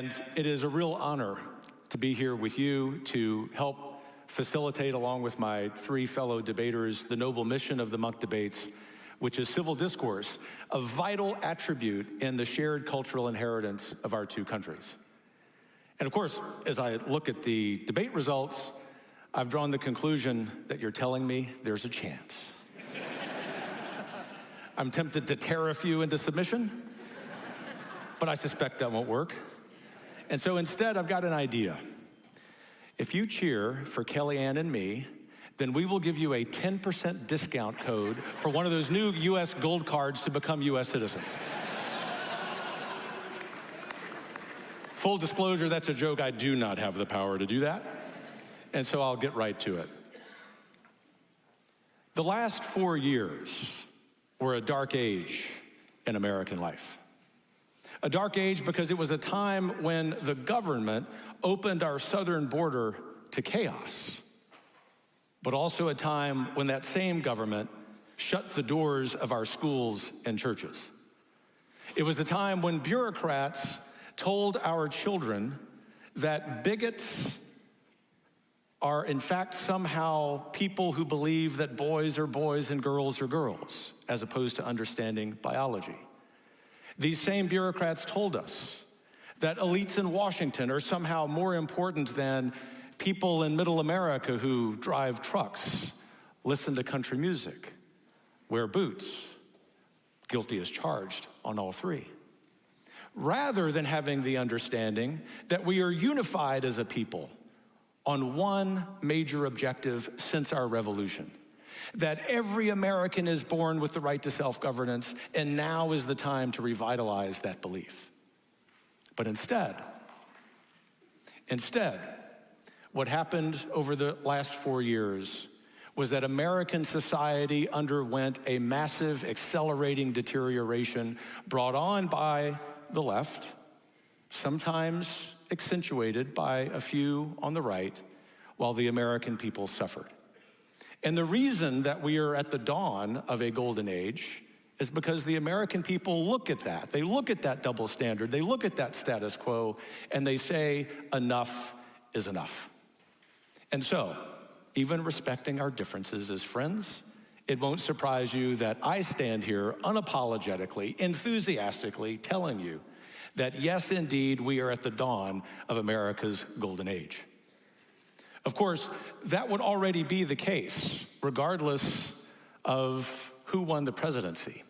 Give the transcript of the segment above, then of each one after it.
And it is a real honor to be here with you to help facilitate, along with my three fellow debaters, the noble mission of the Munk Debates, which is civil discourse, a vital attribute in the shared cultural inheritance of our two countries. And of course, as I look at the debate results, I've drawn the conclusion that you're telling me there's a chance. I'm tempted to tear a few into submission, but I suspect that won't work. And so instead, I've got an idea. If you cheer for Kellyanne and me, then we will give you a 10% discount code for one of those new U.S. gold cards to become U.S. citizens. Full disclosure, that's a joke. I do not have the power to do that. And so I'll get right to it. The last 4 years were a dark age in American life. A dark age because it was a time when the government opened our southern border to chaos, but also a time when that same government shut the doors of our schools and churches. It was a time when bureaucrats told our children that bigots are in fact somehow people who believe that boys are boys and girls are girls, as opposed to understanding biology. These same bureaucrats told us that elites in Washington are somehow more important than people in middle America who drive trucks, listen to country music, wear boots, guilty as charged on all three. Rather than having the understanding that we are unified as a people on one major objective since our revolution, that every American is born with the right to self-governance, and now is the time to revitalize that belief. But instead, what happened over the last 4 years was that American society underwent a massive, accelerating deterioration brought on by the left, sometimes accentuated by a few on the right, while the American people suffered. And the reason that we are at the dawn of a golden age is because the American people look at that. They look at that double standard. They look at that status quo, and they say, enough is enough. And so, even respecting our differences as friends, it won't surprise you that I stand here unapologetically, enthusiastically telling you that yes, indeed, we are at the dawn of America's golden age. Of course, that would already be the case, regardless of who won the presidency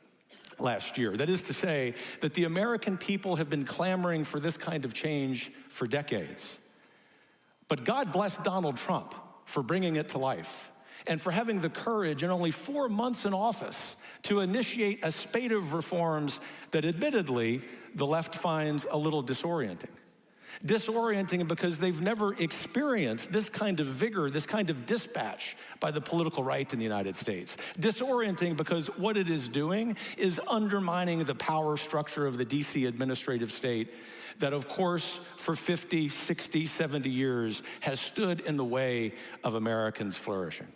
last year. That is to say that the American people have been clamoring for this kind of change for decades. But God bless Donald Trump for bringing it to life and for having the courage in only 4 months in office to initiate a spate of reforms that admittedly the left finds a little disorienting. Disorienting because they've never experienced this kind of vigor, this kind of dispatch by the political right in the United States. Disorienting because what it is doing is undermining the power structure of the DC administrative state that, of course, for 50, 60, 70 years has stood in the way of Americans flourishing.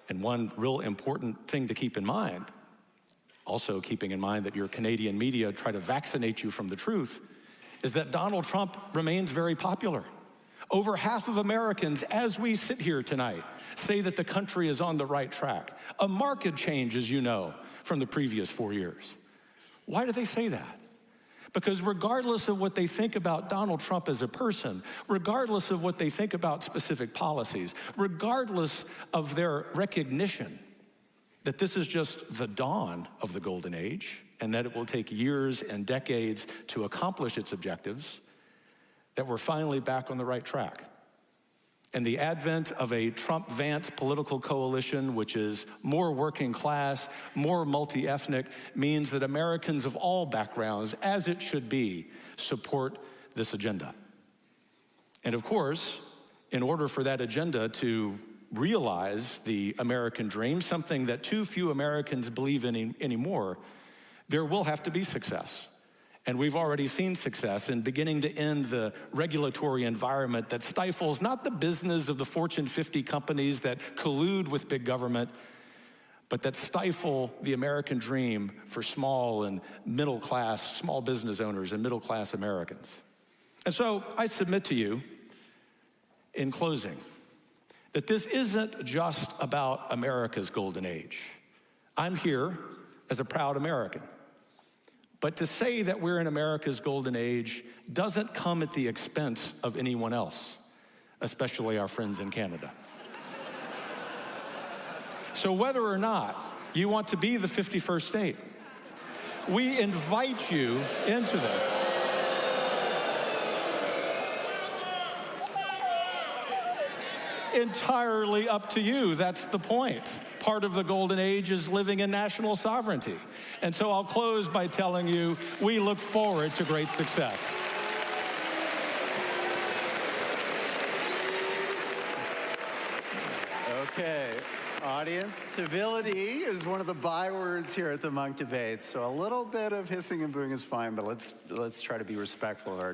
And one real important thing to keep in mind, also keeping in mind that your Canadian media try to vaccinate you from the truth, is that Donald Trump remains very popular. Over half of Americans, as we sit here tonight, say that the country is on the right track. A marked change, as you know, from the previous 4 years. Why do they say that? Because regardless of what they think about Donald Trump as a person, regardless of what they think about specific policies, regardless of their recognition that this is just the dawn of the golden age, and that it will take years and decades to accomplish its objectives, that we're finally back on the right track. And the advent of a Trump-Vance political coalition, which is more working class, more multi-ethnic, means that Americans of all backgrounds, as it should be, support this agenda. And of course, in order for that agenda to realize the American dream, something that too few Americans believe in anymore, there will have to be success. And we've already seen success in beginning to end the regulatory environment that stifles not the business of the Fortune 50 companies that collude with big government, but that stifle the American dream for small and middle class, small business owners and middle class Americans. And so I submit to you, in closing, that this isn't just about America's golden age. I'm here as a proud American. But to say that we're in America's golden age doesn't come at the expense of anyone else, especially our friends in Canada. So whether or not you want to be the 51st state, we invite you into this. Entirely up to you. That's the point. Part of the golden age is living in national sovereignty. And so I'll close by telling you, we look forward to great success. Okay, audience, civility is one of the bywords here at the Munk Debate. So a little bit of hissing and booing is fine, but let's try to be respectful of our